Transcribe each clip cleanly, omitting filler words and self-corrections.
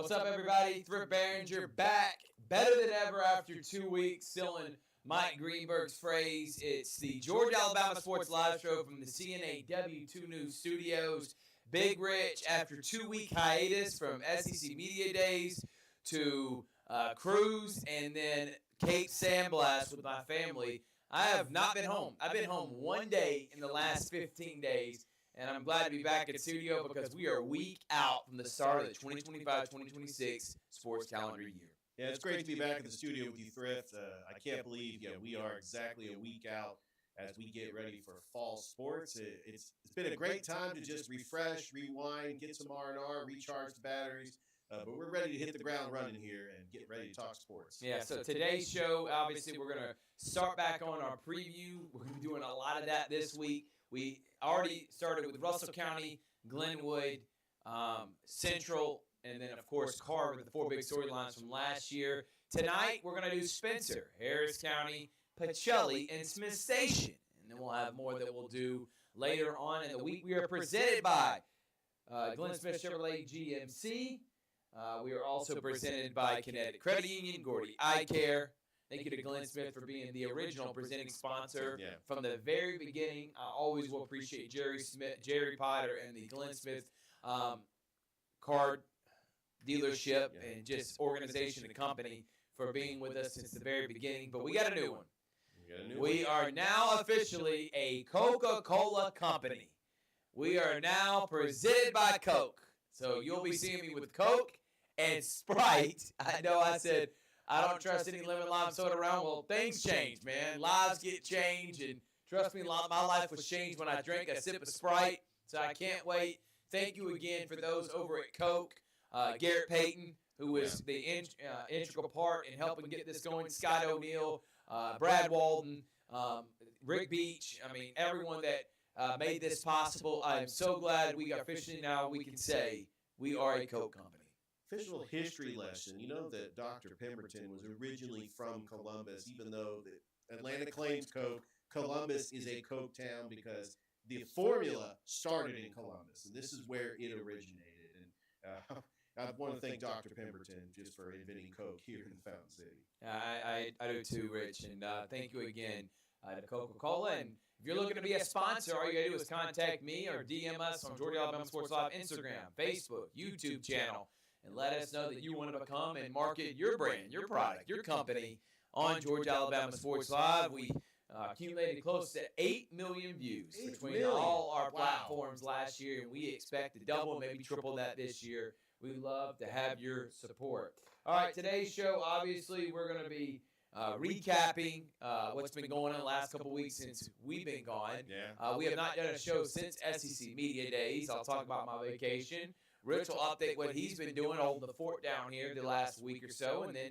What's up, everybody? Thrift Behringer back, better than ever after 2 weeks. Still in Mike Greenberg's phrase, it's the Georgia Alabama Sports Live Show from the CNA W2 News Studios. Big Rich, after 2 week hiatus from SEC Media Days to cruise and then Cape Sandblast with my family, I have not been home. I've been home 1 day in the last 15 days. And I'm glad to be back in studio because we are a week out from the start of the 2025-2026 sports calendar year. Yeah, it's great to be back in the studio with you, Thrift. I can't believe we are exactly a week out as we get ready for fall sports. It's been a great time to just refresh, rewind, get some R&R, recharge the batteries. But we're ready to hit the ground running here and get ready to talk sports. Yeah, so today's show, obviously, we're going to start back on our preview. We're going to be doing a lot of that this week. We already started with Russell County, Glenwood, Central, and then, of course, Carver, the four big storylines from last year. Tonight, we're going to do Spencer, Harris County, Pacelli, and Smith Station. And then we'll have more that we'll do later on in the week. We are presented by Glenn Smith Chevrolet GMC. We are also presented by Kinetic Credit Union, Gordy Eye Care. Thank you to Glenn Smith for being the original presenting sponsor from the very beginning. I always will appreciate Jerry Potter, and the Glenn Smith card dealership and just organization and company for being with us since the very beginning. But we got a new one. We are now officially a Coca-Cola company. We are now presented by Coke. So you'll be seeing me with Coke and Sprite. I know I said I don't trust any lemon lime soda around. Well, things change, man. Lives get changed, and trust me, my life was changed when I drank a sip of Sprite, so I can't wait. Thank you again for those over at Coke. Garrett Payton, who was the integral part in helping get this going, Scott O'Neill, Brad Walden, Rick Beach, everyone that made this possible. I am so glad we officially now we can say we are a Coke company. Official history lesson. You know that Dr. Pemberton was originally from Columbus, even though Atlanta claims Coke. Columbus is a Coke town because the formula started in Columbus, and this is where it originated. And I want to thank Dr. Pemberton just for inventing Coke here in Fountain City. I do too, Rich, and thank you again to Coca-Cola. And if you're looking to be a sponsor, all you got to do is contact me or DM us on Georgia Alabama Sports Live, Instagram, Facebook, YouTube channel, and let us know that you want to become and market your brand, your product, your company on Georgia Alabama Sports Live. We accumulated close to 8 million views between all our platforms last year, and we expect to double, maybe triple that this year. We love to have your support. All right, today's show, obviously, we're going to be recapping what's been going on the last couple weeks since we've been gone. We have not done a show since SEC Media Days. I'll talk about my vacation. Rich will update what he's been doing, holding the fort down here the last week or so, and then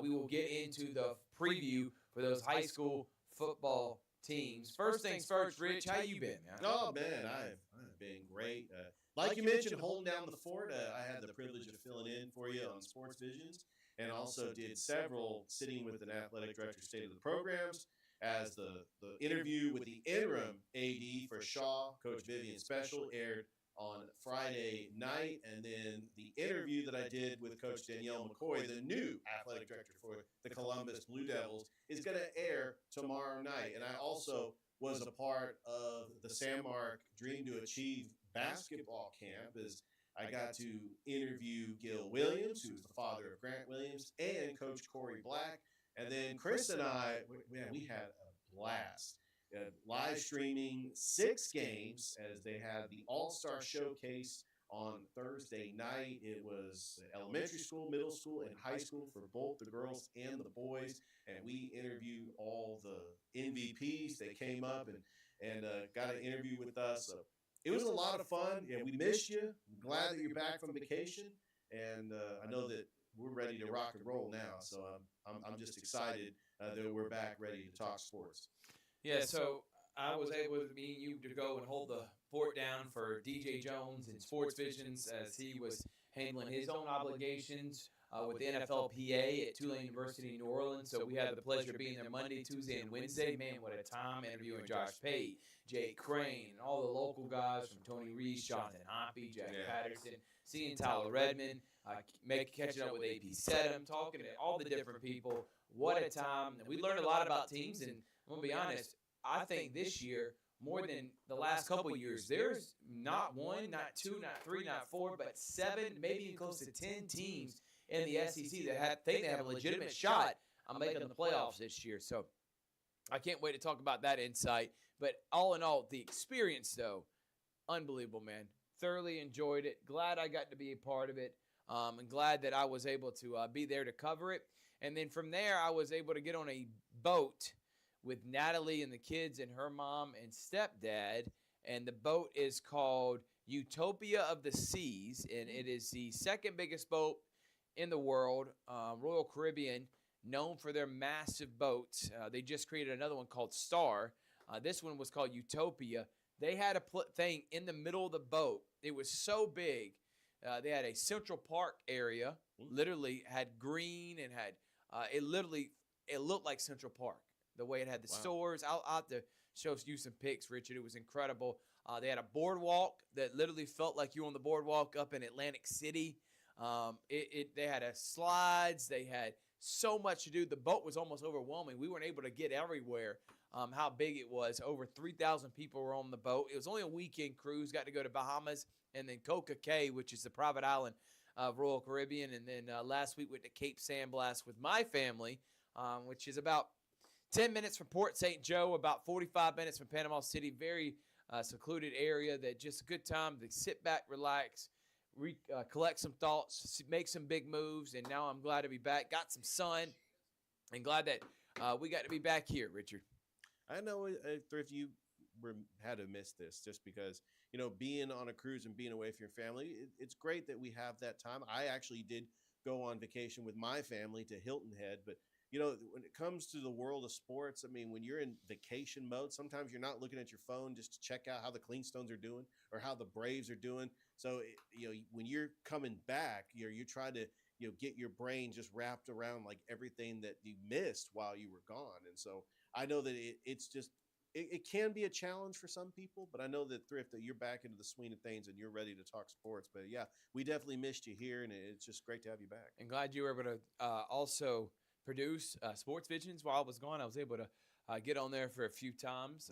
we will get into the preview for those high school football teams. First things first, Rich, how you been, man? Oh, man, I've been great. Like you mentioned, holding down the fort, I had the privilege of filling in for you on Sports Visions, and also did several sitting with an athletic director state of the programs as the interview with the interim AD for Shaw, Coach Vivian Special, aired on Friday night, and then the interview that I did with Coach Danielle McCoy, the new athletic director for the Columbus Blue Devils, is going to air tomorrow night. And I also was a part of the Sandmark Dream to Achieve basketball camp as I got to interview Gil Williams, who's the father of Grant Williams, and Coach Corey Black. And then Chris and I, we had a blast. Live streaming 6 games as they had the All-Star Showcase on Thursday night. It was elementary school, middle school, and high school for both the girls and the boys. And we interviewed all the MVPs. They came up and got an interview with us. It was a lot of fun. Yeah, we missed you. I'm glad that you're back from vacation. And I know that we're ready to rock and roll now. So I'm just excited that we're back ready to talk sports. Yeah, so I was able, me and you, to go and hold the fort down for DJ Jones and Sports Visions as he was handling his own obligations with the NFLPA at Tulane University in New Orleans. So we had the pleasure of being there Monday, Tuesday, and Wednesday. Man, what a time interviewing Josh Pate, Jake Crane, and all the local guys from Tony Reese, Jonathan Hoppy, Jack Patterson, seeing Tyler Redmond, catching up with AP Sedum, talking to all the different people. What a time. And we learned a lot about teams, and I'm going to be honest, I think this year, more than the last couple of years, there's not one, not two, not three, not four, but 7, maybe even close to 10 teams in the SEC that think they have a legitimate shot on making the playoffs this year. So I can't wait to talk about that insight. But all in all, the experience, though, unbelievable, man. Thoroughly enjoyed it. Glad I got to be a part of it. And glad that I was able to be there to cover it. And then from there, I was able to get on a boat with Natalie and the kids and her mom and stepdad. And the boat is called Utopia of the Seas. And it is the second biggest boat in the world, Royal Caribbean, known for their massive boats. They just created another one called Star. This one was called Utopia. They had a thing in the middle of the boat. It was so big. They had a Central Park area, literally had green and had it looked like Central Park, the way it had the stores. I'll have to show you some pics, Richard. It was incredible. They had a boardwalk that literally felt like you were on the boardwalk up in Atlantic City. They had slides. They had so much to do. The boat was almost overwhelming. We weren't able to get everywhere. How big it was. Over 3,000 people were on the boat. It was only a weekend cruise. Got to go to Bahamas and then Coca Cay, which is the private island of Royal Caribbean. And then last week went to Cape San Blas with my family, which is about 10 minutes from Port St. Joe, about 45 minutes from Panama City. Very secluded area that just a good time to sit back, relax, collect some thoughts, make some big moves. And now I'm glad to be back. Got some sun and glad that we got to be back here, Richard. I know, Thrift, you had to miss this just because, being on a cruise and being away from your family, it's great that we have that time. I actually did go on vacation with my family to Hilton Head, but, when it comes to the world of sports, I mean, when you're in vacation mode, sometimes you're not looking at your phone just to check out how the Cleanstones are doing or how the Braves are doing. So, when you're coming back, you're trying to, get your brain just wrapped around like everything that you missed while you were gone. And so I know that it can be a challenge for some people, but I know that Thrift, that you're back into the swing of things and you're ready to talk sports. But yeah, we definitely missed you here, and it's just great to have you back. And glad you were able to also produce Sports Visions while I was gone. I was able to get on there for a few times,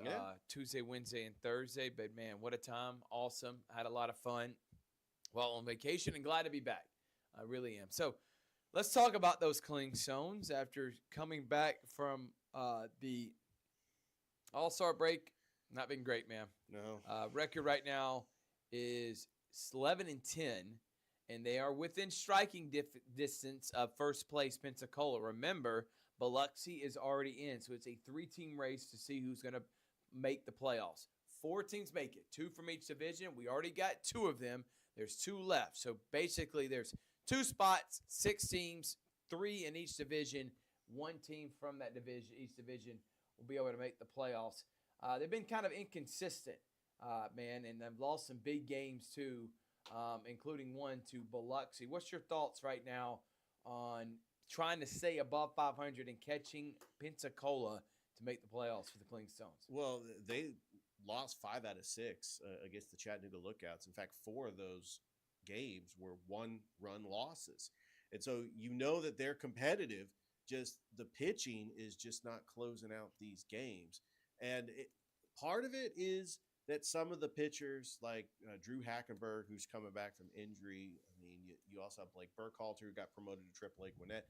Tuesday, Wednesday, and Thursday. But man, what a time. Awesome. Had a lot of fun while on vacation, and glad to be back. I really am. So let's talk about those Clingstones after coming back from the All-Star break. Not been great, man. No. Record right now is 11-10, and they are within striking distance of first place Pensacola. Remember, Biloxi is already in, so it's a 3-team race to see who's going to make the playoffs. 4 teams make it, 2 from each division. We already got 2 of them. There's 2 left. So basically there's 2 spots, 6 teams, 3 in each division. 1 team from that division, each division, will be able to make the playoffs. They've been kind of inconsistent, man, and they've lost some big games too, including one to Biloxi. What's your thoughts right now on trying to stay above 500 and catching Pensacola to make the playoffs for the Clingstones? Well, they lost 5 out of 6 against the Chattanooga Lookouts. In fact, 4 of those games were 1-run losses. And so that they're competitive, just the pitching is just not closing out these games. And part of it is that some of the pitchers like Drew Hackenberg, who's coming back from injury. I mean, you also have Blake Burkhalter, who got promoted to AAA Gwinnett.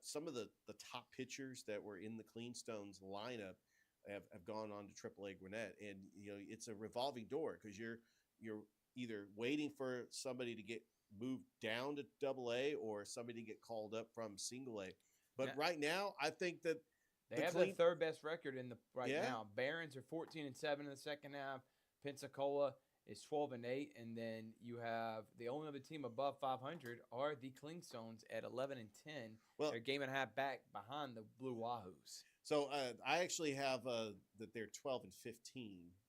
Some of the top pitchers that were in the Cleanstones lineup have gone on to AAA Gwinnett. And, it's a revolving door because you're either waiting for somebody to get moved down to AA or somebody to get called up from single A. But right now, I think that they have the third best record in the now. Barons are 14-7 in the second half. Pensacola is 12-8, and then you have the only other team above 500 are the Clingstones at 11-10. Well, they're a game and a half back behind the Blue Wahoos. So I actually have that they're 12-15.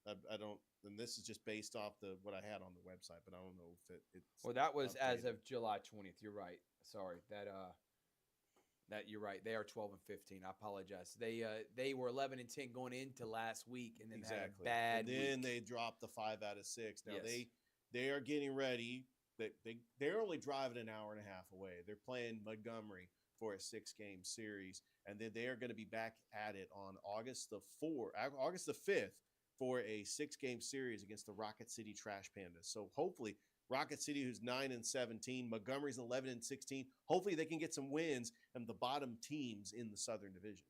I don't, and this is just based off what I had on the website, but I don't know if it's. Well, that was updated. as of July 20th. You're right. sorry, that you're right. They are 12 and 15. I apologize. They were 11 and 10 going into last week, and then had a bad and then week. they dropped the 5 out of 6. Now Yes. they are getting ready. They're only driving an hour and a half away. They're playing Montgomery for a 6-game series, and then they are going to be back at it on August the 5th for a 6-game series against the Rocket City Trash Pandas. So hopefully Rocket City, who's 9 and 17, Montgomery's 11 and 16. Hopefully they can get some wins and the bottom teams in the Southern Division.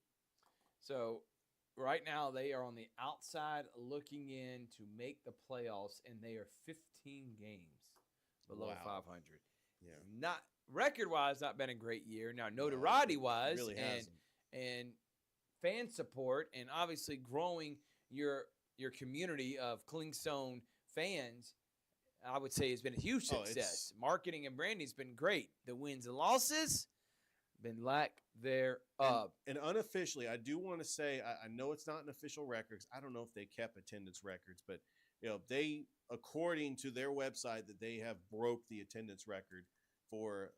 So right now they are on the outside looking in to make the playoffs, and they are 15 games below 500. Yeah. Not record-wise, not been a great year. Now notoriety-wise, really hasn't. and fan support, and obviously growing your community of Clingstone fans, I would say has been a huge success. Marketing and branding has been great. The wins and losses been lack thereof. And unofficially, I do want to say, I know it's not an official record. I don't know if they kept attendance records, but they, according to their website, that they have broke the attendance record for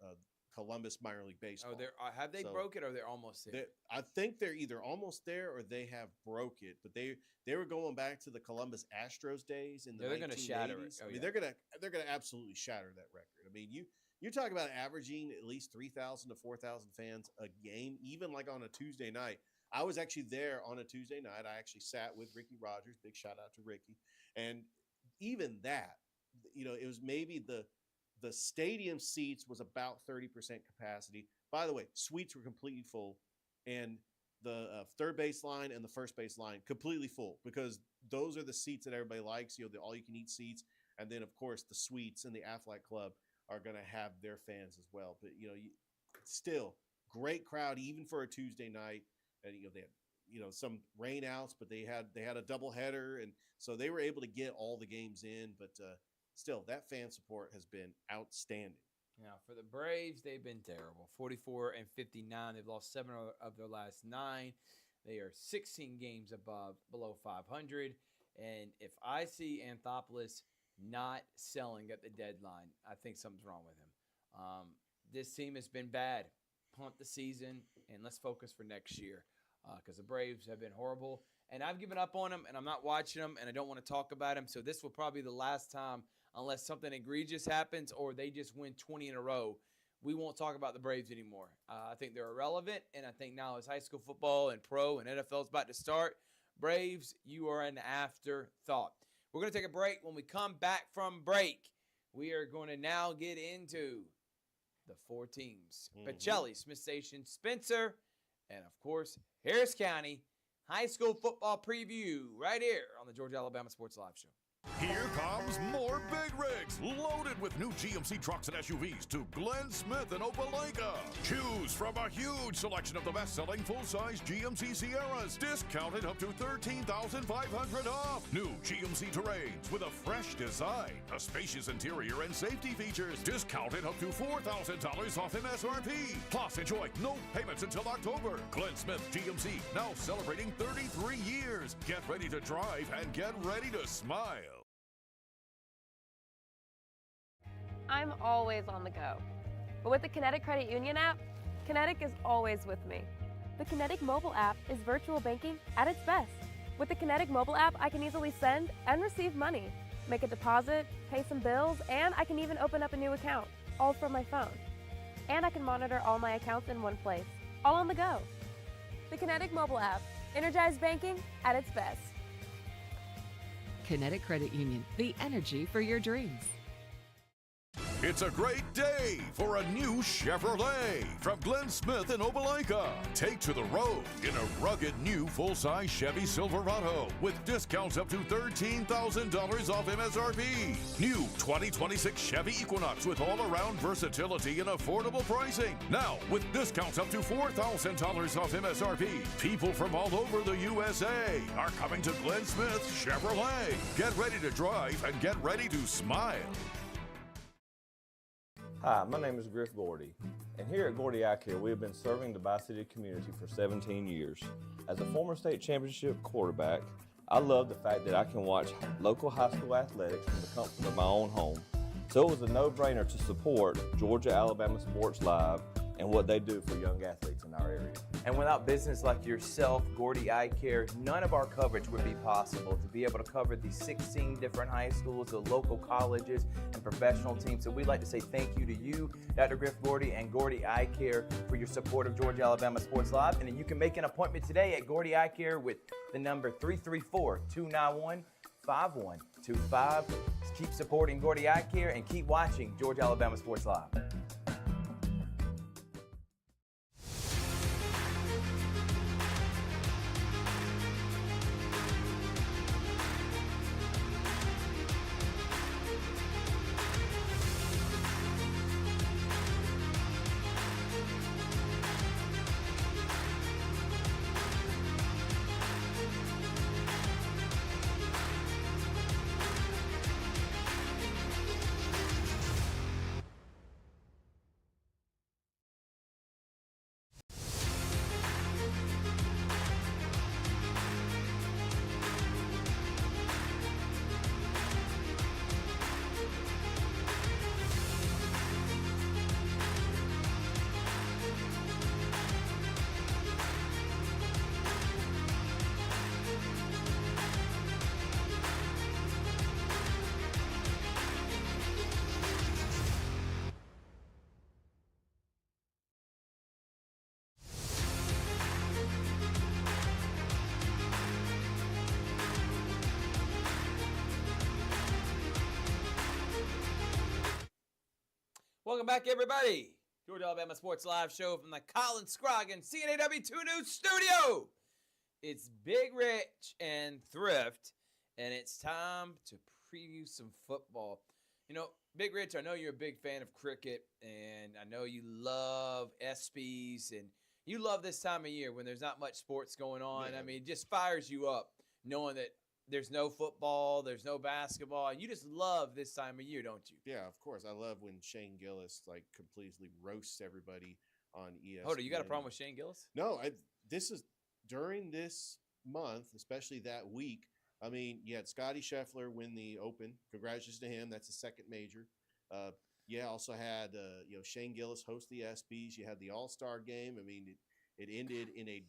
Columbus minor league baseball. Oh, have they broke it, or they're almost there? I think they're either almost there or they have broke it. But they were going back to the Columbus Astros days in the 1980s. They're going to shatter it. I mean, they're gonna absolutely shatter that record. I mean, you talk about averaging at least 3,000 to 4,000 fans a game, even like on a Tuesday night. I was actually there on a Tuesday night. I actually sat with Ricky Rogers. Big shout out to Ricky. And even that, it was maybe the stadium seats was about 30% capacity. By the way, suites were completely full, and the third base line and the first base line completely full, because those are the seats that everybody likes. The all-you-can-eat seats, and then of course the suites in the Aflac Club are going to have their fans as well. But still great crowd even for a Tuesday night. And they had some rainouts, but they had a doubleheader, and so they were able to get all the games in. But still, that fan support has been outstanding. Now, for the Braves, they've been terrible. 44 and 59. They've lost 7 of their last 9. They are 16 games below 500. And if I see Anthopoulos not selling at the deadline, I think something's wrong with him. This team has been bad. Punt the season, and let's focus for next year, because the Braves have been horrible. And I've given up on them, and I'm not watching them, and I don't want to talk about them. So this will probably be the last time, unless something egregious happens or they just win 20 in a row, we won't talk about the Braves anymore. I think they're irrelevant, and I think now as high school football and pro and NFL is about to start, Braves, you are an afterthought. We're going to take a break. When we come back from break, we are going to now get into the 4 teams. Pacelli, Smith Station, Spencer, and of course, Harris County high school football preview right here on the Georgia Alabama Sports Live Show. Here comes more big rigs loaded with new GMC trucks and SUVs to Glenn Smith and Opelika. Choose from a huge selection of the best-selling full-size GMC Sierras, discounted up to $13,500 off. New GMC Terrains with a fresh design, a spacious interior, and safety features, discounted up to $4,000 off MSRP. Plus, enjoy no payments until October. Glenn Smith GMC, now celebrating 33 years. Get ready to drive and get ready to smile. I'm always on the go. But with the Kinetic Credit Union app, Kinetic is always with me. The Kinetic mobile app is virtual banking at its best. With the Kinetic mobile app, I can easily send and receive money, make a deposit, pay some bills, and I can even open up a new account, all from my phone. And I can monitor all my accounts in one place, all on the go. The Kinetic mobile app, energized banking at its best. Kinetic Credit Union, the energy for your dreams. It's a great day for a new Chevrolet from Glenn Smith and Opelika. Take to the road in a rugged new full-size Chevy Silverado with discounts up to $13,000 off MSRP. New 2026 Chevy Equinox with all-around versatility and affordable pricing. Now with discounts up to $4,000 off MSRP. People from all over the USA are coming to Glenn Smith Chevrolet. Get ready to drive and get ready to smile. Hi, my name is Griff Gordy, and here at Gordy Eye Care, we have been serving the Bi-City community for 17 years. As a former state championship quarterback, I love the fact that I can watch local high school athletics from the comfort of my own home. So it was a no-brainer to support Georgia Alabama Sports Live and what they do for young athletes in our area. And without business like yourself, Gordy Eye Care, none of our coverage would be possible. To be able to cover the 16 different high schools, the local colleges, and professional teams. So we'd like to say thank you to you, Dr. Griff Gordy, and Gordy Eye Care for your support of Georgia Alabama Sports Live. And then you can make an appointment today at Gordy Eye Care with the number 334-291-5125. Keep supporting Gordy Eye Care and keep watching Georgia Alabama Sports Live. Welcome back, everybody. Georgia Alabama Sports Live show from the Colin Scroggin CNAW2 News Studio. It's Big Rich and Thrift, and it's time to preview some football. You know, Big Rich, I know you're a big fan of cricket, and I know you love ESPYs, and you love this time of year when there's not much sports going on. Yeah. I mean, it just fires you up knowing that there's no football, there's no basketball. You just love this time of year, don't you? Yeah, of course. I love when Shane Gillis completely roasts everybody on ESPN. Hold on, you got a problem with Shane Gillis? No, this is during this month, especially that week. I mean, you had Scotty Scheffler win the Open. Congratulations to him. That's the second major. Also had Shane Gillis host the ESPYs. You had the All-Star game. I mean, it ended in a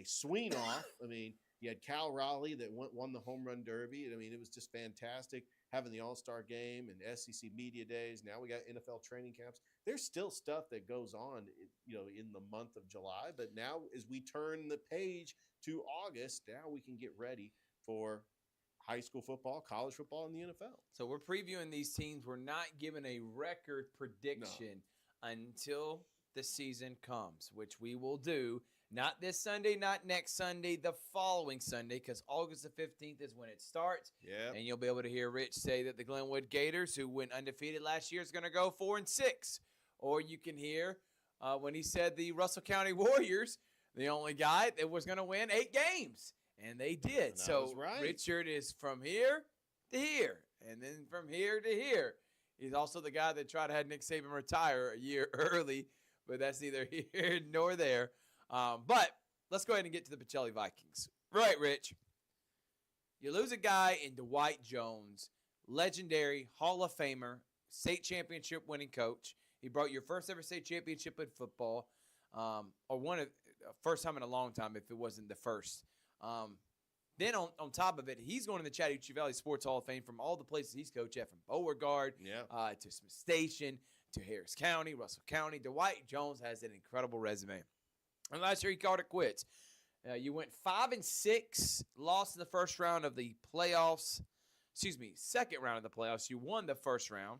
swing off. I mean, you had Cal Raleigh that won the home run derby. I mean, it was just fantastic having the All-Star game and SEC media days. Now we got NFL training camps. There's still stuff that goes on, in the month of July. But now as we turn the page to August, now we can get ready for high school football, college football, and the NFL. So we're previewing these teams. We're not giving a record prediction until the season comes, which we will do. Not this Sunday, not next Sunday, the following Sunday, because August the 15th is when it starts. Yeah. And you'll be able to hear Rich say that the Glenwood Gators, who went undefeated last year, is going to go 4-6. Or you can hear when he said the Russell County Warriors, the only guy that was going to win 8 games. And they did. That So was right. Richard is from here to here, and then from here to here. He's also the guy that tried to have Nick Saban retire a year early, but that's neither here nor there. But let's go ahead and get to the Pacelli Vikings. Right, Rich. You lose a guy in Dwight Jones, legendary Hall of Famer, state championship winning coach. He brought your first ever state championship in football, or first time in a long time if it wasn't the first. Then on top of it, he's going to the Chattahoochee Valley Sports Hall of Fame from all the places he's coached at, from Beauregard to Smith Station to Harris County, Russell County. Dwight Jones has an incredible resume. And last year he called it quits. You went 5-6, lost in the first round of the playoffs. Second round of the playoffs. You won the first round.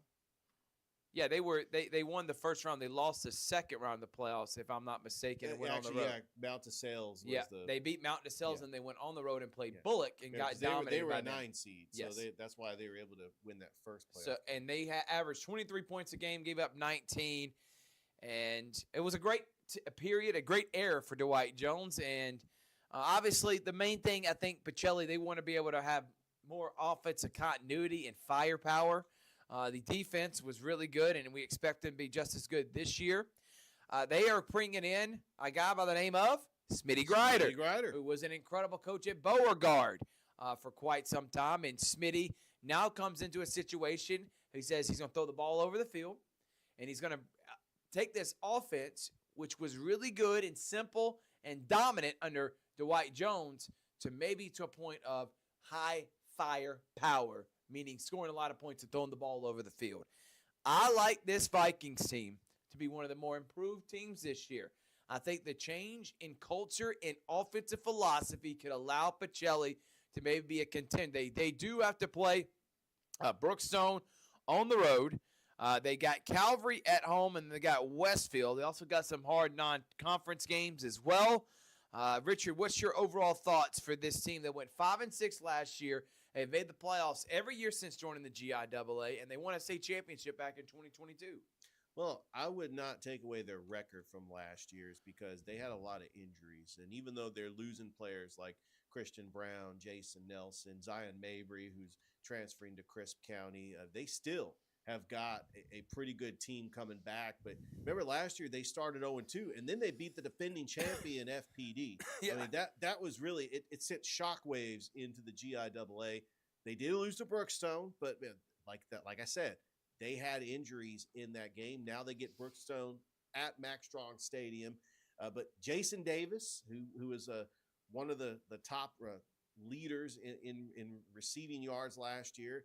Yeah, they won the first round. They lost the second round of the playoffs, if I'm not mistaken, and went on the road. Mount DeSales was they beat Mount DeSales, and they went on the road and played Yeah. Bullock and got dominated. They were by a them. 9 seed, Yes. so that's why they were able to win that first playoff. So, and they averaged 23 points a game, gave up 19, and it was a great period, a great era for Dwight Jones. And obviously, the main thing I think Pacelli, they want to be able to have more offensive continuity and firepower. The defense was really good, and we expect them to be just as good this year. They are bringing in a guy by the name of Smitty Grider, who was an incredible coach at Beauregard for quite some time. And Smitty now comes into a situation He says he's going to throw the ball over the field, and he's going to take this offense, which was really good and simple and dominant under Dwight Jones, to maybe to a point of high firepower, meaning scoring a lot of points and throwing the ball over the field. I like this Vikings team to be one of the more improved teams this year. I think the change in culture and offensive philosophy could allow Pacelli to maybe be a contender. They do have to play Brookstone on the road. They got Calvary at home, and they got Westfield. They also got some hard non-conference games as well. Richard, what's your overall thoughts for this team that went 5-6 last year? They've made the playoffs every year since joining the GIAA, and they won a state championship back in 2022. Well, I would not take away their record from last year's because they had a lot of injuries. And even though they're losing players like Christian Brown, Jason Nelson, Zion Mabry, who's transferring to Crisp County, they still have got a pretty good team coming back. But remember last year they started 0-2, and then they beat the defending champion FPD. Yeah. I mean, that was really – it sent shockwaves into the GIAA. They did lose to Brookstone, but like I said, they had injuries in that game. Now they get Brookstone at Max Strong Stadium. But Jason Davis, who is one of the top leaders in receiving yards last year,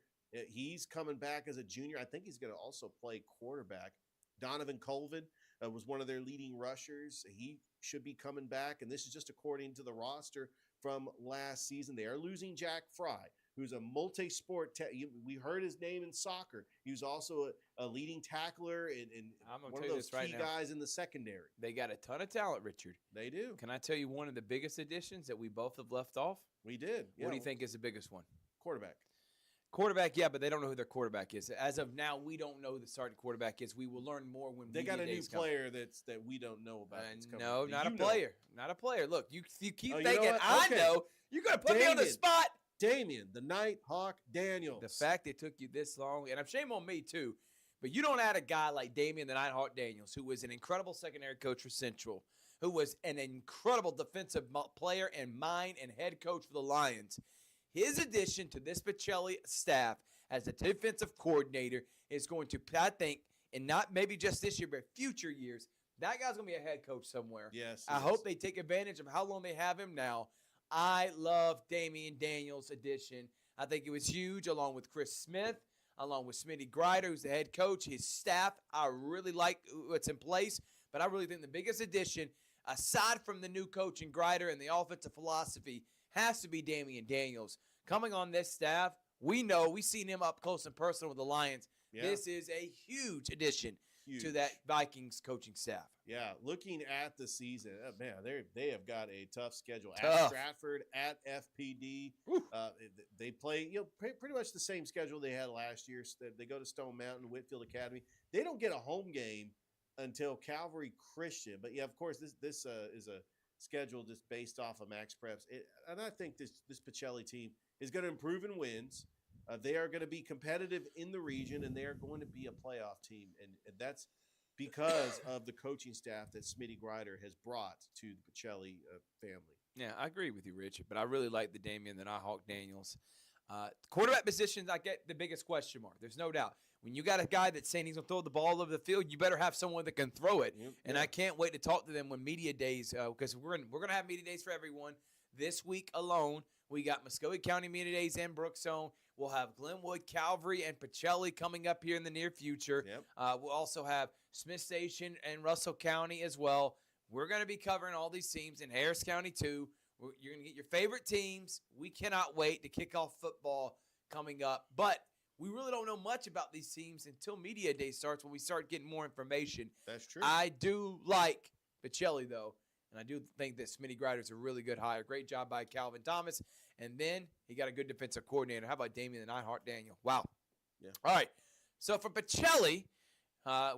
he's coming back as a junior. I think he's going to also play quarterback. Donovan Colvin was one of their leading rushers. He should be coming back, and this is just according to the roster from last season. They are losing Jack Fry, who's a multi-sport. We heard his name in soccer. He was also a leading tackler and one of those key guys in the secondary. They got a ton of talent, Richard. They do. Can I tell you one of the biggest additions that we both have left off? We did. What do you think is the biggest one? Quarterback. Quarterback, yeah, but they don't know who their quarterback is. As of now, we don't know who the starting quarterback is. We will learn more when they got a new days come. player that we don't know about. No, not a player. Not a player. Look, you keep you thinking, know what? I Okay. know. You're going to put me on the spot. Damian, the Nighthawk Daniels. The fact it took you this long, and I'm shame on me too, but you don't add a guy like Damian the Nighthawk Daniels, who was an incredible secondary coach for Central, who was an incredible defensive player and mind and head coach for the Lions. His addition to this Pacelli staff as a defensive coordinator is going to, I think, and not maybe just this year, but future years, that guy's going to be a head coach somewhere. Yes. I hope they take advantage of how long they have him now. I love Damian Daniels' addition. I think it was huge, along with Chris Smith, along with Smitty Grider, who's the head coach, his staff. I really like what's in place, but I really think the biggest addition, aside from the new coach and Grider and the offensive philosophy, has to be Damian Daniels. Coming on this staff, we've seen him up close and personal with the Lions. Yeah. This is a huge addition to that Vikings coaching staff. Yeah, looking at the season, man, they have got a tough schedule. At Stratford, at FPD. They play pretty much the same schedule they had last year. They go to Stone Mountain, Whitfield Academy. They don't get a home game until Calvary Christian. But, yeah, of course, this is a schedule just based off of Max Preps. And I think this Pacelli team is going to improve in wins. They are going to be competitive in the region, and they are going to be a playoff team. And that's because of the coaching staff that Smitty Grider has brought to the Pacelli family. Yeah, I agree with you, Richard, but I really like the Damian the Nighthawk Daniels. Quarterback positions, I get the biggest question mark. There's no doubt. When you got a guy that's saying he's going to throw the ball over the field, you better have someone that can throw it. Yep. And I can't wait to talk to them when media days, because we're going to have media days for everyone. This week alone, we got Muskogee County media days and Brookstone. We'll have Glenwood, Calvary, and Pacelli coming up here in the near future. Yep. We'll also have Smith Station and Russell County as well. We're going to be covering all these teams in Harris County too. You're going to get your favorite teams. We cannot wait to kick off football coming up. But we really don't know much about these teams until media day starts, when we start getting more information. That's true. I do like Pacelli, though, and I do think that Smitty Grider is a really good hire. Great job by Calvin Thomas. And then he got a good defensive coordinator. How about Damian the Nighthawk Daniel? Wow. Yeah. All right. So for Pacelli,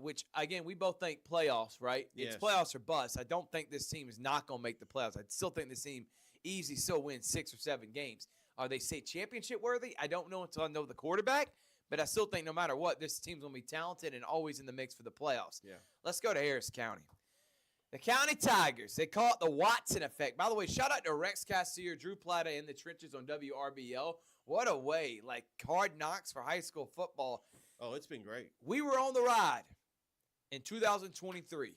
which, again, we both think playoffs, right? Yes. It's playoffs or bust. I don't think this team is not going to make the playoffs. I still think this team easily still wins 6 or 7 games. Are they state championship worthy? I don't know until I know the quarterback, but I still think no matter what, this team's going to be talented and always in the mix for the playoffs. Yeah. Let's go to Harris County. The County Tigers, they call it the Watson effect. By the way, shout out to Rex Cassier, Drew Plata in the trenches on WRBL. What a way, like hard knocks for high school football. Oh, it's been great. We were on the ride in 2023.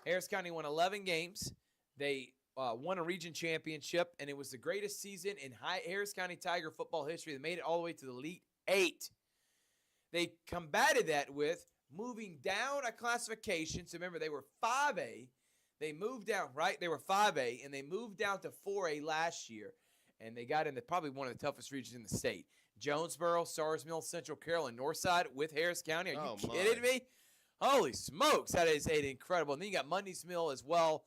Harris County won 11 games. They won a region championship, and it was the greatest season in Harris County Tiger football history. They made it all the way to the Elite Eight. They combated that with moving down a classification. So remember, they were 5A. They moved down, right? They were 5A, and they moved down to 4A last year, and they got into probably one of the toughest regions in the state. Jonesboro, Stars Mill, Central Carroll, and Northside with Harris County. Are you kidding me? Holy smokes, that is incredible. And then you got Mundy's Mill as well.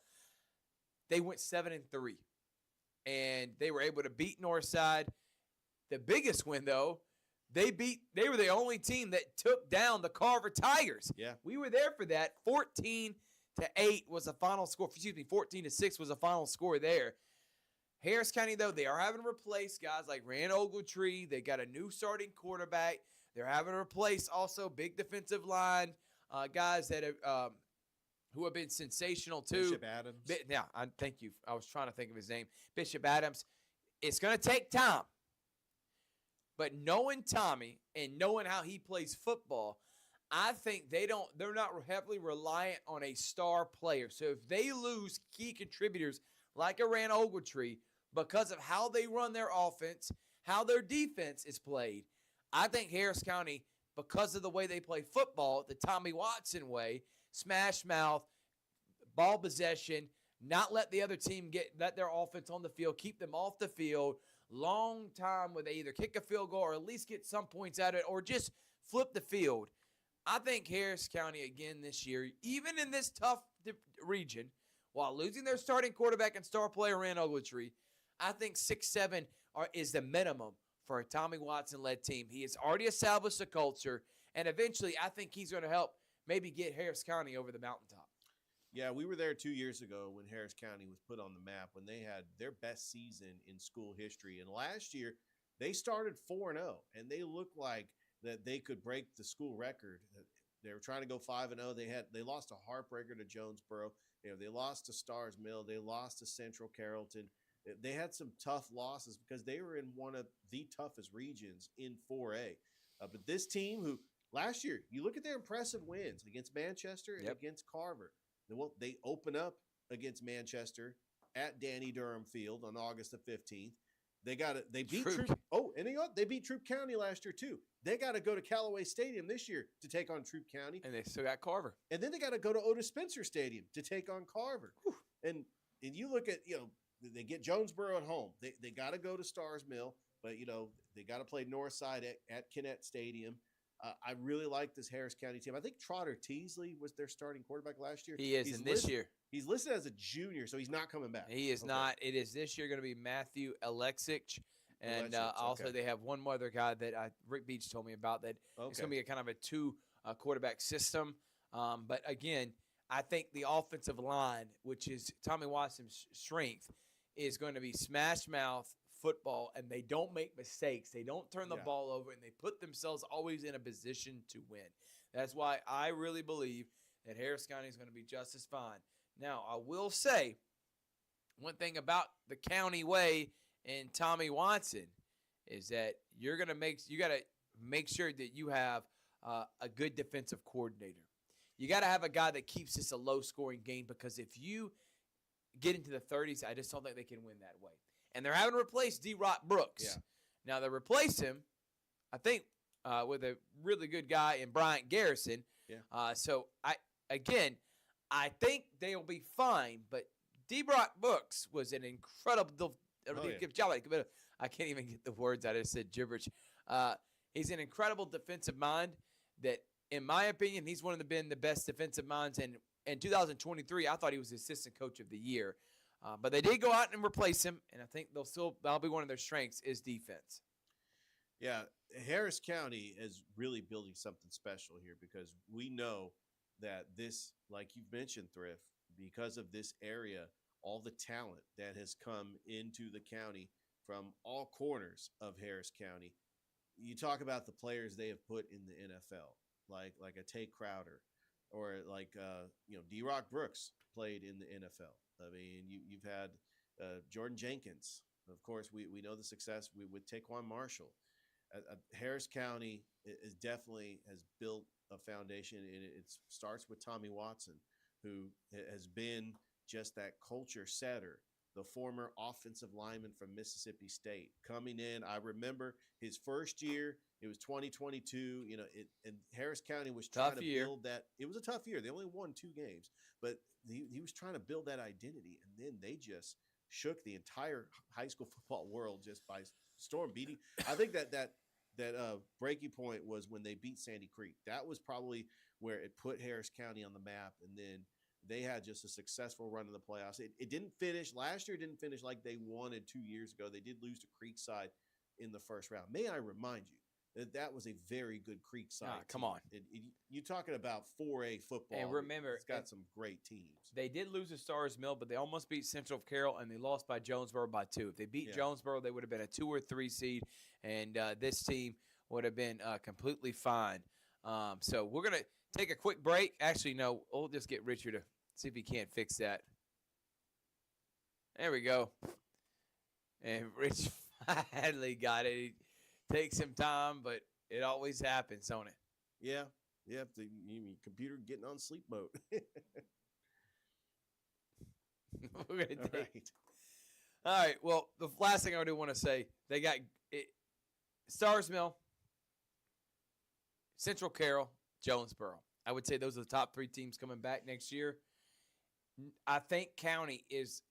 They went 7-3, and they were able to beat Northside. The biggest win, though, they were the only team that took down the Carver Tigers. Yeah. We were there for that. 14-8 was the final score. 14-6 was the final score there. Harris County, though, they are having to replace guys like Rand Ogletree. They got a new starting quarterback. They're having to replace also big defensive line guys that have who have been sensational too. Bishop Adams. Thank you. I was trying to think of his name. Bishop Adams. It's going to take time. But knowing Tommy and knowing how he plays football, I think they're not heavily reliant on a star player. So if they lose key contributors like a Rand Ogletree because of how they run their offense, how their defense is played, I think Harris County, because of the way they play football, the Tommy Watson way, smash mouth, ball possession, not let the other team let their offense on the field, keep them off the field, long time where they either kick a field goal or at least get some points out of it or just flip the field. I think Harris County again this year, even in this tough region, while losing their starting quarterback and star player Rand Ogletree, I think 6-7 is the minimum for a Tommy Watson-led team. He has already established a culture, and eventually I think he's going to help maybe get Harris County over the mountaintop. Yeah, we were there 2 years ago when Harris County was put on the map, when they had their best season in school history. And last year, they started 4-0, and they looked like that they could break the school record. They were trying to go 5-0. They lost a heartbreaker to Jonesboro. They lost to Stars Mill. They lost to Central Carrollton. They had some tough losses because they were in one of the toughest regions in 4A. But this team, who last year, you look at their impressive wins against Manchester and against Carver. Well, they open up against Manchester at Danny Durham Field on August the 15th. They beat Troop. They beat Troop County last year too. They got to go to Callaway Stadium this year to take on Troop County, and they still got Carver. And then they got to go to Otis Spencer Stadium to take on Carver. Whew. And you look at they get Jonesboro at home. They got to go to Stars Mill, but they got to play Northside at Kinnett Stadium. I really like this Harris County team. I think Trotter Teasley was their starting quarterback last year. He is, this year. He's listed as a junior, so he's not coming back. He is not. It is this year going to be Matthew Alexic. And also they have one other guy that Rick Beach told me about that it's going to be a kind of a two quarterback system. But again, I think the offensive line, which is Tommy Watson's strength, is going to be smash mouth football, and they don't make mistakes. They don't turn the ball over, and they put themselves always in a position to win. That's why I really believe that Harris County is going to be just as fine. Now, I will say one thing about the county way and Tommy Watson is that you got to make sure that you have a good defensive coordinator. You got to have a guy that keeps this a low-scoring game, because if you get into the 30s, I just don't think they can win that way. And they're having to replace D-Rock Brooks. Yeah. Now, they replaced him, I think, with a really good guy in Bryant Garrison. Yeah. So, I think they'll be fine. But D-Rock Brooks was an incredible I can't even get the words out. I just said gibberish. He's an incredible defensive mind that, in my opinion, he's one of the best defensive minds. And in 2023, I thought he was the assistant coach of the year. But they did go out and replace him, and I think that'll be one of their strengths is defense. Yeah, Harris County is really building something special here, because we know that this, like you've mentioned, Thrift, because of this area, all the talent that has come into the county from all corners of Harris County. You talk about the players they have put in the NFL, like a Tay Crowder, or like D-Rock Brooks played in the NFL. I mean, you've had Jordan Jenkins. Of course, we know the success with Taquan Marshall. Harris County is definitely has built a foundation, and it starts with Tommy Watson, who has been just that culture setter, the former offensive lineman from Mississippi State coming in. I remember his first year. It was 2022. You know, and Harris County was trying to build that. It was a tough year. They only won 2 games, but he was trying to build that identity, and then they just shook the entire high school football world just by storm. Beating, I think that breaking point was when they beat Sandy Creek. That was probably where it put Harris County on the map, and then they had just a successful run in the playoffs. It didn't finish last year. Didn't finish like they wanted 2 years ago. They did lose to Creekside in the first round. May I remind you that was a very good Creekside. Come team. on, you're talking about 4A football. and remember, it's got some great teams. They did lose to Stars Mill, but they almost beat Central Carroll, and they lost by Jonesboro by 2. If they beat Jonesboro, they would have been a 2 or 3 seed, and this team would have been completely fine. So we're going to take a quick break. Actually, no, we'll just get Richard to see if he can't fix that. There we go. And Rich finally got it. It takes some time, but it always happens, don't it? Yeah. Yeah, the computer getting on sleep mode. We're going to take. All right. Well, the last thing I do want to say, they got Stars Mill, Central Carroll, Jonesboro. I would say those are the top 3 teams coming back next year. I think County is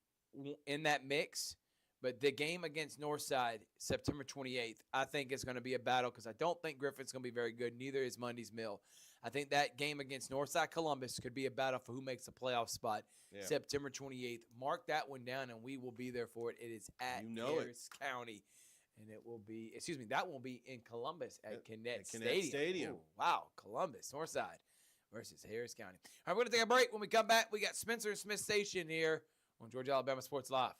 in that mix, but the game against Northside, September 28th, I think is going to be a battle because I don't think Griffin's going to be very good. Neither is Mundy's Mill. I think that game against Northside Columbus could be a battle for who makes the playoff spot. Yeah. September 28th. Mark that one down, and we will be there for it. It is at Harris County. And it will be, that won't be in Columbus at Kinnett Stadium. Ooh, wow, Columbus, Northside versus Harris County. All right, we're going to take a break. When we come back, we got Spencer Smith Station here on Georgia Alabama Sports Live.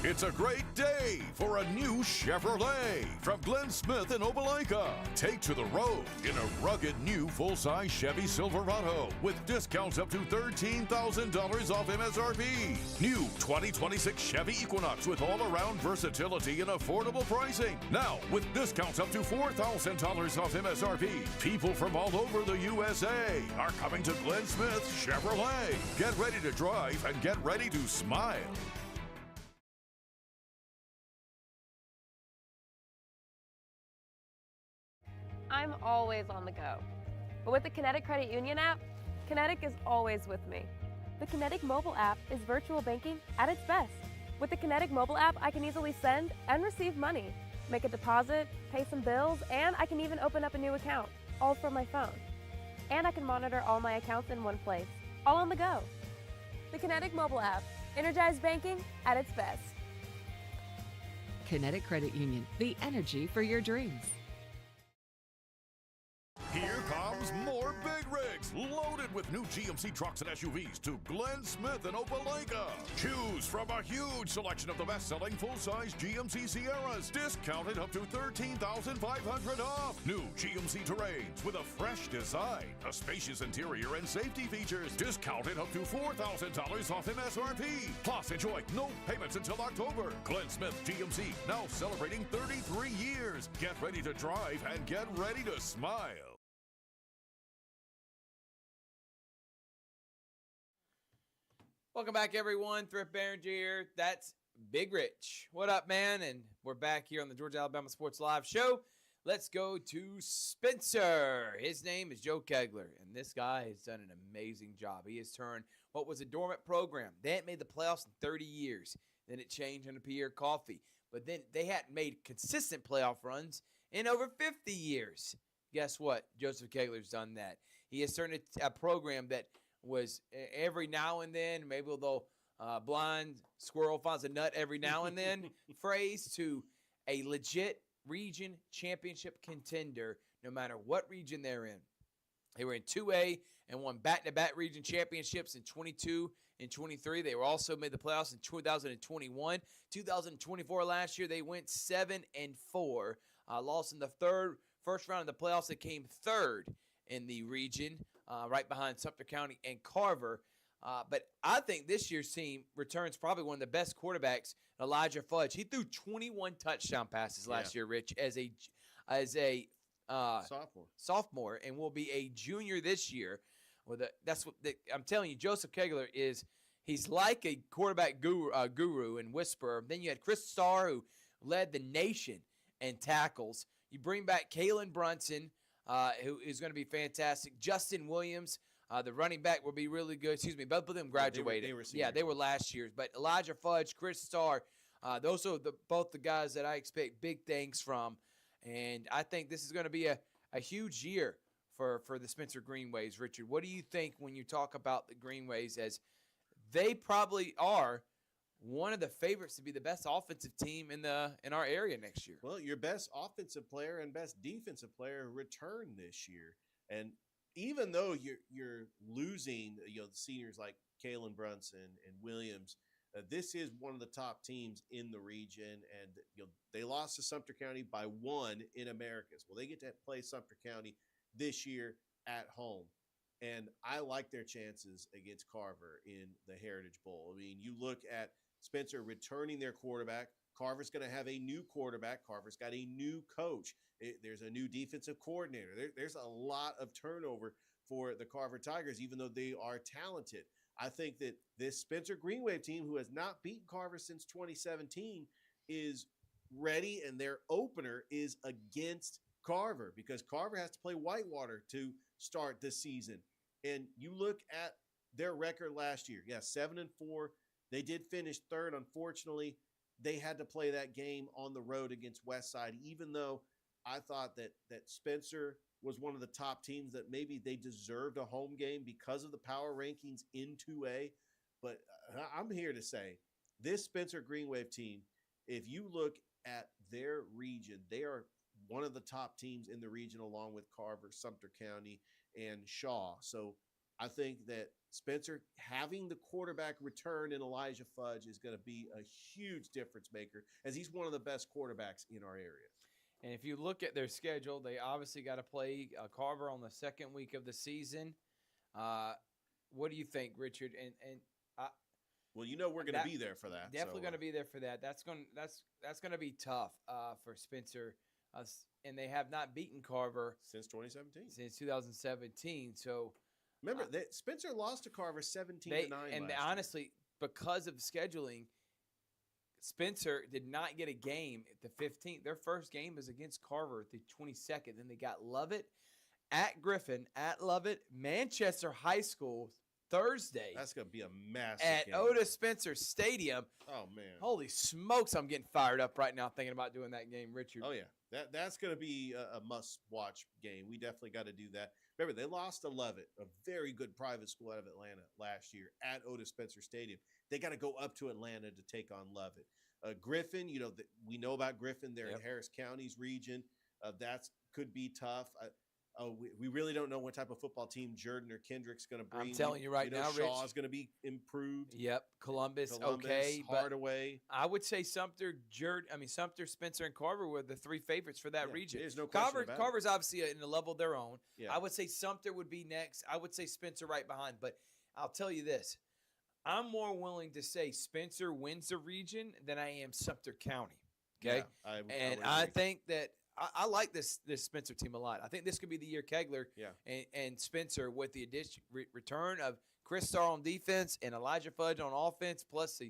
It's a great day for a new Chevrolet from Glenn Smith in Opelika. Take to the road in a rugged new full-size Chevy Silverado with discounts up to $13,000 off MSRP. New 2026 Chevy Equinox with all-around versatility and affordable pricing. Now with discounts up to $4,000 off MSRP. People from all over the USA are coming to Glenn Smith Chevrolet. Get ready to drive and get ready to smile. I'm always on the go. But with the Kinetic Credit Union app, Kinetic is always with me. The Kinetic mobile app is virtual banking at its best. With the Kinetic mobile app, I can easily send and receive money, make a deposit, pay some bills, and I can even open up a new account, all from my phone. And I can monitor all my accounts in one place, all on the go. The Kinetic mobile app, energized banking at its best. Kinetic Credit Union, the energy for your dreams. Here comes more big rigs loaded with new GMC trucks and SUVs to Glenn Smith in Opelika. Choose from a huge selection of the best-selling full-size GMC Sierras, discounted up to $13,500 off. New GMC Terrains with a fresh design, a spacious interior and safety features, discounted up to $4,000 off MSRP. Plus, enjoy no payments until October. Glenn Smith GMC, now celebrating 33 years. Get ready to drive and get ready to smile. Welcome back, everyone. Thrift Behringer here. That's Big Rich. What up, man? And we're back here on the Georgia Alabama Sports Live show. Let's go to Spencer. His name is Joe Kegler, and this guy has done an amazing job. He has turned what was a dormant program. They hadn't made the playoffs in 30 years. Then it changed under Pierre Coffey. But then they hadn't made consistent playoff runs in over 50 years. Guess what? Joseph Kegler's done that. He has turned a program that was every now and then, maybe although blind squirrel finds a nut every now and then, phrase to a legit region championship contender no matter what region they're in. They were in 2A and won back-to-back region championships in 22 and 23. They were also made the playoffs in 2021. 2024 last year, they went 7-4. Lost in the first round of the playoffs. They came third in the region, right behind Sumter County and Carver. But I think this year's team returns probably one of the best quarterbacks, Elijah Fudge. He threw 21 touchdown passes last year, Rich, as as a Sophomore. and will be a junior this year. I'm telling you, Joseph Kegler he's like a quarterback guru and whisperer. Then you had Chris Starr, who led the nation in tackles. You bring back Kalen Brunson, who is going to be fantastic. Justin Williams, the running back, will be really good. Excuse me, both of them graduated. They were last year's. But Elijah Fudge, Chris Starr, those are both the guys that I expect big things from. And I think this is going to be a huge year for the Spencer Greenways. Richard, what do you think when you talk about the Greenways, as they probably are one of the favorites to be the best offensive team in our area next year? Well, your best offensive player and best defensive player return this year. And even though you're losing, the seniors like Kalen Brunson and Williams, this is one of the top teams in the region, and they lost to Sumter County by 1 in Americas. Well, they get to play Sumter County this year at home, and I like their chances against Carver in the Heritage Bowl. I mean, you look at Spencer returning their quarterback. Carver's going to have a new quarterback. Carver's got a new coach. There's a new defensive coordinator. There's a lot of turnover for the Carver Tigers, even though they are talented. I think that this Spencer Greenwave team, who has not beaten Carver since 2017, is ready, and their opener is against Carver because Carver has to play Whitewater to start this season. And you look at their record last year. 7-4. They did finish third. Unfortunately, they had to play that game on the road against Westside, even though I thought that Spencer was one of the top teams, that maybe they deserved a home game because of the power rankings in 2A. But I'm here to say this Spencer Greenwave team, if you look at their region, they are one of the top teams in the region, along with Carver, Sumter County, and Shaw. So I think that Spencer having the quarterback return in Elijah Fudge is going to be a huge difference maker, as he's one of the best quarterbacks in our area. And if you look at their schedule, they obviously got to play Carver on the second week of the season. What do you think, Richard? Well, we're going to be there for that. Definitely going to be there for that. That's going to be tough for Spencer, and they have not beaten Carver since 2017. Since 2017. So remember that Spencer lost to Carver 17-9. And honestly, because of scheduling, Spencer did not get a game at the 15th. Their first game was against Carver at the 22nd. Then they got Lovett at Griffin, at Lovett, Manchester High School Thursday. That's going to be a massive at game. Otis Spencer Stadium. Oh, man. Holy smokes, I'm getting fired up right now thinking about doing that game, Richard. Oh, yeah. That's going to be a must-watch game. We definitely got to do that. Remember, they lost to Lovett, a very good private school out of Atlanta last year, at Otis Spencer Stadium. They got to go up to Atlanta to take on Lovett. Griffin, we know about Griffin. They're in Harris County's region. That could be tough. We really don't know what type of football team Jordan or Kendrick's going to bring. I'm telling you right now, Rich. Shaw's going to be improved. Yep. Columbus okay. Hardaway. I would say Sumter, Spencer, and Carver were the three favorites for that region. There's no question about it. Carver's obviously in a level of their own. Yeah. I would say Sumter would be next. I would say Spencer right behind. But I'll tell you this. I'm more willing to say Spencer wins the region than I am Sumter County. Okay? Yeah, I think that I like this Spencer team a lot. I think this could be the year Kegler and Spencer, with the return of Chris Starr on defense and Elijah Fudge on offense, plus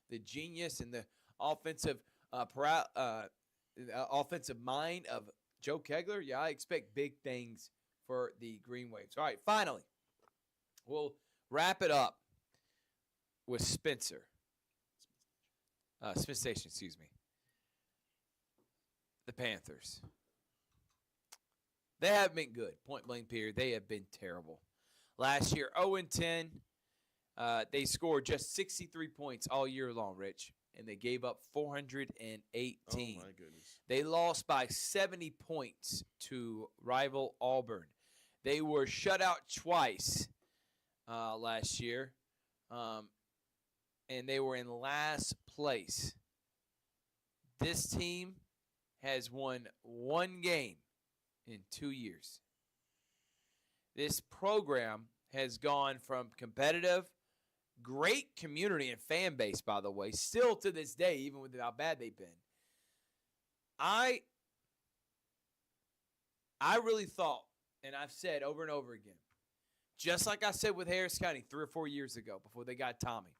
the genius and the offensive mind of Joe Kegler. Yeah, I expect big things for the Green Waves. All right, finally, we'll wrap it up with Spencer. Smith Station, excuse me. The Panthers. They have been good. Point blank period. They have been terrible. Last year, 0-10. They scored just 63 points all year long, Rich, and they gave up 418. Oh, my goodness. They lost by 70 points to rival Auburn. They were shut out twice last year, and they were in last place. This team has won one game in 2 years. This program has gone from competitive, great community and fan base, by the way, still to this day, even with how bad they've been. I I really thought, and I've said over and over again, just like I said with Harris County 3 or 4 years ago before they got Tommy,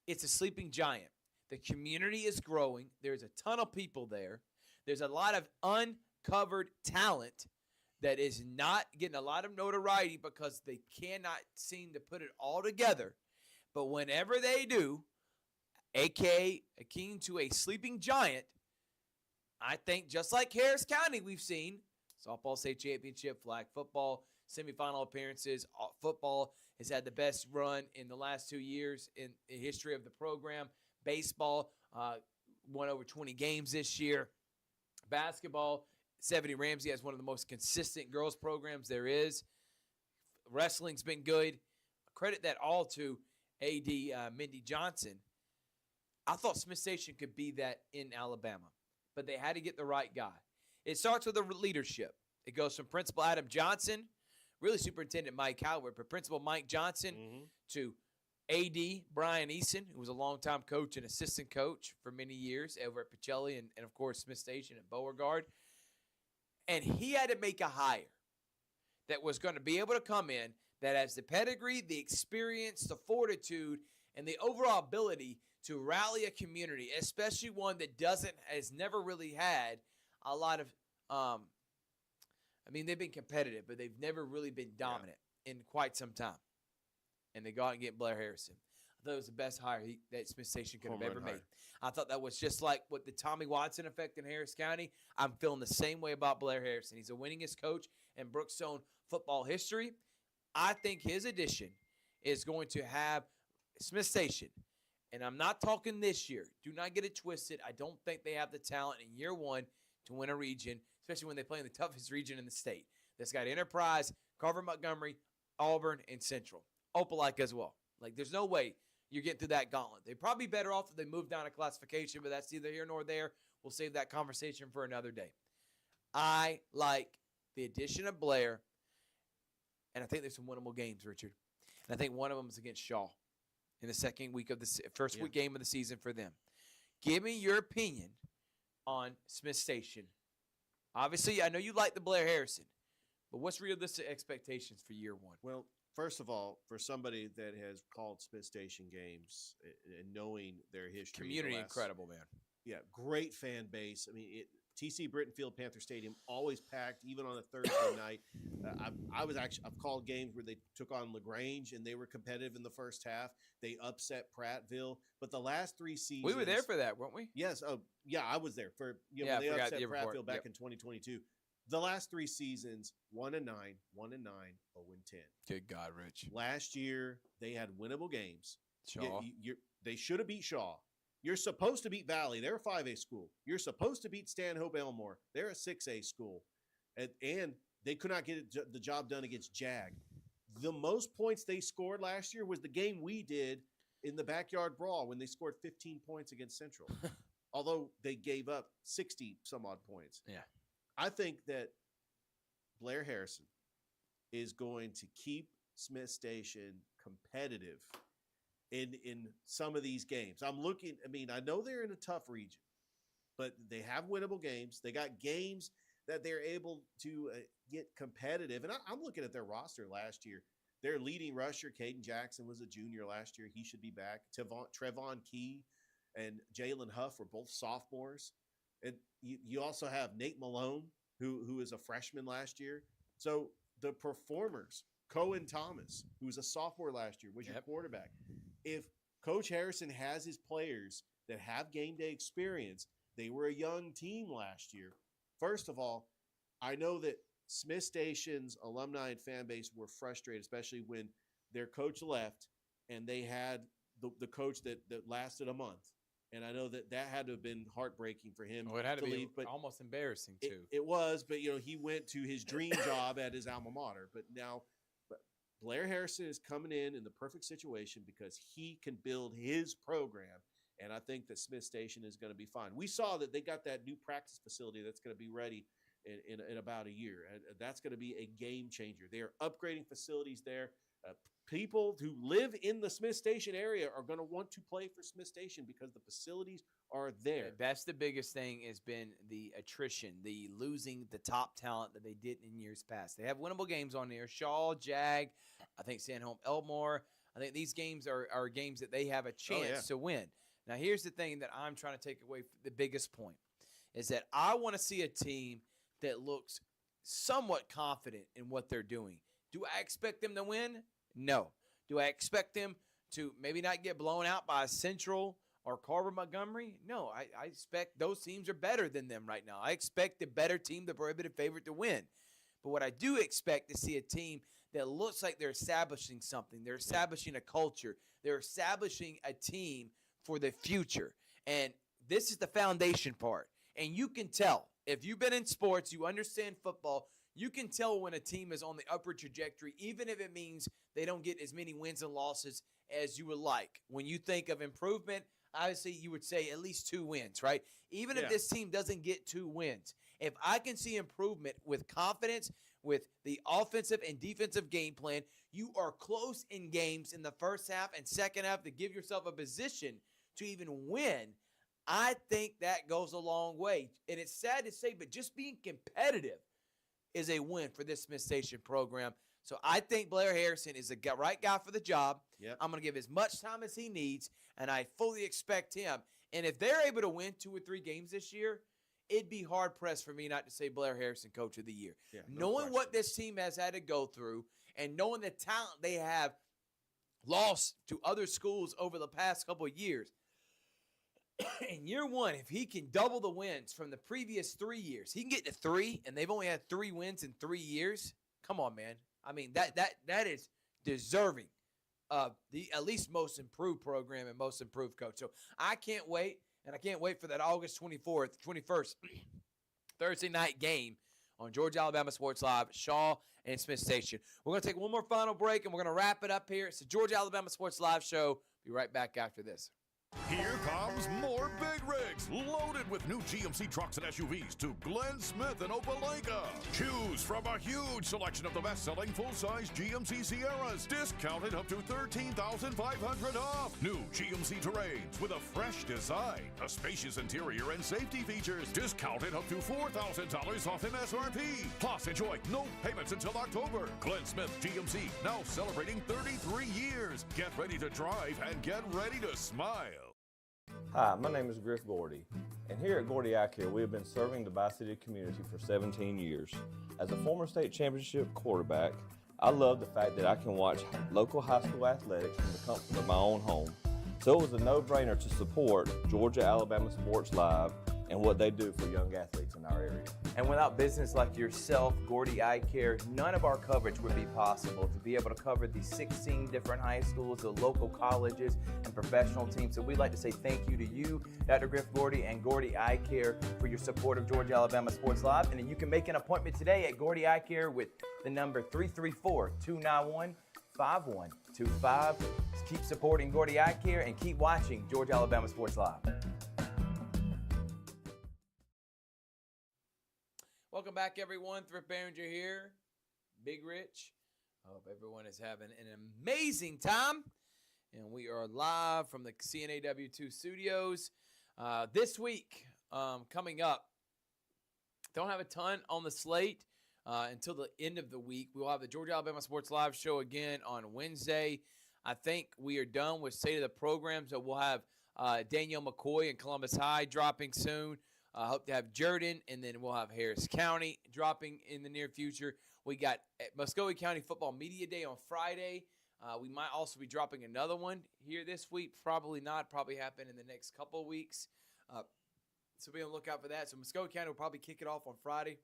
it's a sleeping giant. The community is growing. There's a ton of people there. There's a lot of uncovered talent that is not getting a lot of notoriety because they cannot seem to put it all together. But whenever they do, a.k.a. akin to a sleeping giant, I think just like Harris County we've seen, softball state championship, flag football, semifinal appearances, football has had the best run in the last 2 years in the history of the program. Baseball won over 20 games this year. Basketball, 70 Ramsey has one of the most consistent girls programs there is. Wrestling's been good. Credit that all to A.D. Mindy Johnson. I thought Smith Station could be that in Alabama, but they had to get the right guy. It starts with the leadership. It goes from Principal Adam Johnson, really Superintendent Mike Howard, but Principal Mike Johnson to A.D. Brian Eason, who was a longtime coach and assistant coach for many years over at Pacelli and of course, Smith Station at Beauregard. And he had to make a hire that was going to be able to come in that has the pedigree, the experience, the fortitude, and the overall ability to rally a community, especially one that has never really had a lot of, they've been competitive, but they've never really been dominant in quite some time. And they go out and get Blair Harrison. I thought it was the best hire that Smith Station could have ever made. I thought that was just like what the Tommy Watson effect in Harris County. I'm feeling the same way about Blair Harrison. He's the winningest coach in Brookstone football history. I think his addition is going to have Smith Station, and I'm not talking this year. Do not get it twisted. I don't think they have the talent in year one to win a region, especially when they play in the toughest region in the state. That's got Enterprise, Carver Montgomery, Auburn, and Central. Opelika as well. Like, there's no way you're getting through that gauntlet. They'd probably be better off if they moved down a classification, but that's neither here nor there. We'll save that conversation for another day. I like the addition of Blair, and I think there's some winnable games, Richard. And I think one of them is against Shaw in the second week of the first week game of the season for them. Give me your opinion on Smith Station. Obviously, I know you like the Blair Harrison, but what's realistic expectations for year one? Well, first of all, for somebody that has called Smith Station games and knowing their history. Community incredible, man. Yeah, great fan base. I mean, TC Brittenfield Panther Stadium always packed, even on a Thursday night. I've called games where they took on LaGrange and they were competitive in the first half. They upset Prattville, but the last 3 seasons we were there for that, weren't we? Yes. Oh, yeah, I was there for when they upset Prattville back in 2022. The last 3 seasons, 1-9, 1-9, 0-10. Good God, Rich. Last year they had winnable games. Shaw. They should have beat Shaw. You're supposed to beat Valley. They're a 5A school. You're supposed to beat Stanhope Elmore. They're a 6A school. And they could not get the job done against Jag. The most points they scored last year was the game we did in the backyard brawl when they scored 15 points against Central. Although they gave up 60-some-odd points. Yeah. I think that Blair Harrison is going to keep Smith Station competitive in some of these games. I know they're in a tough region, but they have winnable games. They got games that they're able to get competitive. And I'm looking at their roster last year. Their leading rusher, Caden Jackson, was a junior last year. He should be back. Trevon Key and Jalen Huff were both sophomores. And you also have Nate Malone, who is a freshman last year. So the performers, Cohen Thomas, who was a sophomore last year, was your quarterback. If Coach Harrison has his players that have game day experience, they were a young team last year. First of all, I know that Smith Station's alumni and fan base were frustrated, especially when their coach left and they had the coach that lasted a month. And I know that had to have been heartbreaking for him. It had to leave, be but almost embarrassing, too. It was, but he went to his dream job at his alma mater. But now Blair Harrison is coming in the perfect situation because he can build his program, and I think that Smith Station is going to be fine. We saw that they got that new practice facility that's going to be ready in about a year. That's going to be a game changer. They are upgrading facilities there. People who live in the Smith Station area are going to want to play for Smith Station because the facilities are there. That's the biggest thing has been the attrition, the losing the top talent that they did in years past. They have winnable games on there. Shaw, Jag, I think Sanholm, Elmore. I think these games are games that they have a chance to win. Now, here's the thing that I'm trying to take away from the biggest point is that I want to see a team that looks somewhat confident in what they're doing. Do I expect them to win? No. Do I expect them to maybe not get blown out by Central or Carver Montgomery? No. I expect those teams are better than them right now. I expect the better team, the prohibitive favorite, to win. But what I do expect to see a team that looks like they're establishing something. They're establishing a culture. They're establishing a team for the future. And this is the foundation part. And you can tell. If you've been in sports, you understand football, you can tell when a team is on the upward trajectory, even if it means they don't get as many wins and losses as you would like. When you think of improvement, obviously you would say at least 2 wins, right? Even if this team doesn't get 2 wins, if I can see improvement with confidence, with the offensive and defensive game plan, you are close in games in the first half and second half to give yourself a position to even win. I think that goes a long way. And it's sad to say, but just being competitive is a win for this Smith Station program. So I think Blair Harrison is the right guy for the job. Yep. I'm going to give as much time as he needs, and I fully expect him. And if they're able to win 2 or 3 games this year, it'd be hard-pressed for me not to say Blair Harrison Coach of the Year. Yeah, knowing what this team has had to go through and knowing the talent they have lost to other schools over the past couple of years, in year 1, if he can double the wins from the previous 3 years, he can get to 3, and they've only had 3 wins in 3 years. Come on, man. I mean, that is deserving of the at least most improved program and most improved coach. So I can't wait, and I can't wait for that August 21st, Thursday night game on Georgia Alabama Sports Live, Shaw and Smith Station. We're going to take one more final break, and we're going to wrap it up here. It's the Georgia Alabama Sports Live show. Be right back after this. Here comes more big rigs loaded with new GMC trucks and SUVs to Glenn Smith in Opelika. Choose from a huge selection of the best-selling full-size GMC Sierras, discounted up to $13,500 off. New GMC Terrains with a fresh design, a spacious interior, and safety features, discounted up to $4,000 off MSRP. Plus, enjoy no payments until October. Glenn Smith GMC, now celebrating 33 years. Get ready to drive and get ready to smile. Hi, my name is Griff Gordy, and here at Gordy Eye Care, we have been serving the Bi-City community for 17 years. As a former state championship quarterback, I love the fact that I can watch local high school athletics from the comfort of my own home. So it was a no-brainer to support Georgia Alabama Sports Live and what they do for young athletes in our area. And without business like yourself, Gordy Eye Care, none of our coverage would be possible. To be able to cover the 16 different high schools, the local colleges, and professional teams. So we'd like to say thank you to you, Dr. Griff Gordy, and Gordy Eye Care for your support of Georgia Alabama Sports Live. And then you can make an appointment today at Gordy Eye Care with the number 334-291-5125. Keep supporting Gordy Eye Care and keep watching Georgia Alabama Sports Live. Welcome back, everyone. Thrift Behringer here. Big Rich. I hope everyone is having an amazing time. And we are live from the CNAW2 studios. This week, coming up, don't have a ton on the slate until the end of the week. We will have the Georgia Alabama Sports Live show again on Wednesday. I think we are done with State of the Program, so we'll have Danielle McCoy and Columbus High dropping soon. I hope to have Jordan, and then we'll have Harris County dropping in the near future. We got Muscogee County Football Media Day on Friday. We might also be dropping another one here this week. Probably not. Probably happen in the next couple of weeks. So be on the lookout for that. So Muscogee County will probably kick it off on Friday.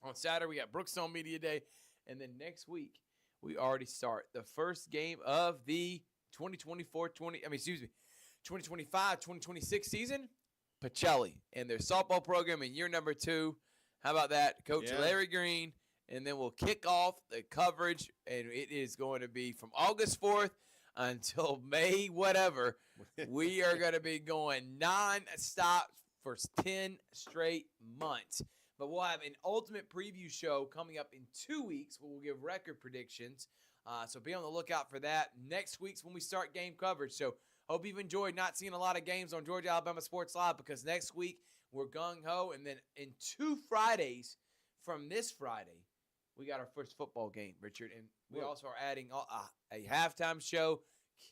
On Saturday, we got Brookstone Media Day. And then next week, we already start the first game of the 2025-2026 season. Pacelli and their softball program in year number 2. How about that? Coach Larry Green. And then we'll kick off the coverage, and it is going to be from August 4th until May whatever. We are going to be going nonstop for 10 straight months. But we'll have an ultimate preview show coming up in 2 weeks where we'll give record predictions. So be on the lookout for that. Next week's when we start game coverage. So hope you've enjoyed not seeing a lot of games on Georgia Alabama Sports Live, because next week we're gung-ho. And then in 2 Fridays from this Friday, we got our first football game, Richard. And we also are adding a halftime show.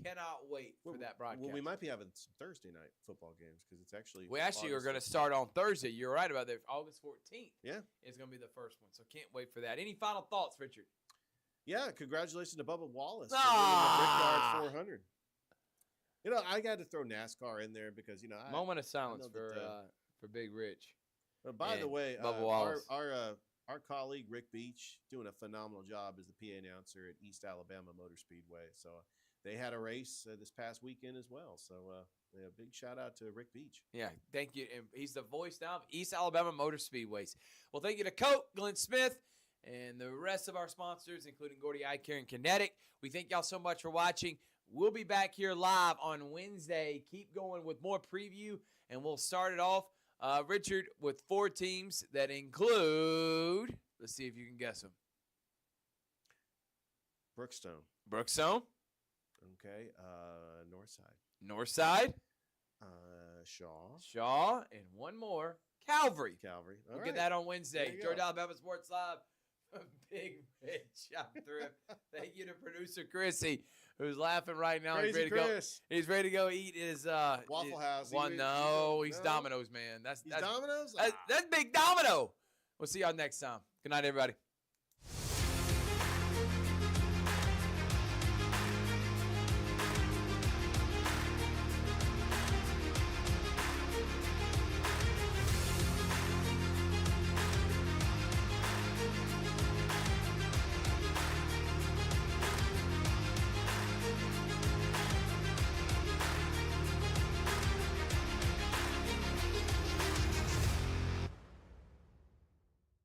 Cannot wait for that broadcast. Well, we might be having some Thursday night football games because it's actually. We actually are August going to start on Thursday. You're right about that. August 14th. Yeah. Is going to be the first one. So can't wait for that. Any final thoughts, Richard? Yeah, congratulations to Bubba Wallace Ah! for winning the Brickyard 400. You know, I got to throw NASCAR in there because, you know, Moment of silence know that, for Big Rich. But by the and way, Bubba Wallace. our colleague Rick Beach doing a phenomenal job as the PA announcer at East Alabama Motor Speedway. So they had a race this past weekend as well. So yeah, big shout out to Rick Beach. Yeah, thank you. And he's the voice now of East Alabama Motor Speedways. Well, thank you to Coat, Glenn Smith, and the rest of our sponsors, including Gordy Eye Care and Kinetic. We thank y'all so much for watching. We'll be back here live on Wednesday. Keep going with more preview, and we'll start it off, Richard, with 4 teams that include, let's see if you can guess them. Brookstone. Brookstone. Okay. Northside. Northside. Shaw. Shaw. And one more, Calvary. Calvary. All We'll right. get that on There Wednesday. you Georgia go. Alabama Sports Live. Big Rich out through. Thank you to producer Chrissy, who's laughing right now. Crazy He's ready to Chris. go. He's ready to go eat his Waffle House. He's No? Domino's, man. He's Domino's? That's Big Domino. We'll see y'all next time. Good night, everybody.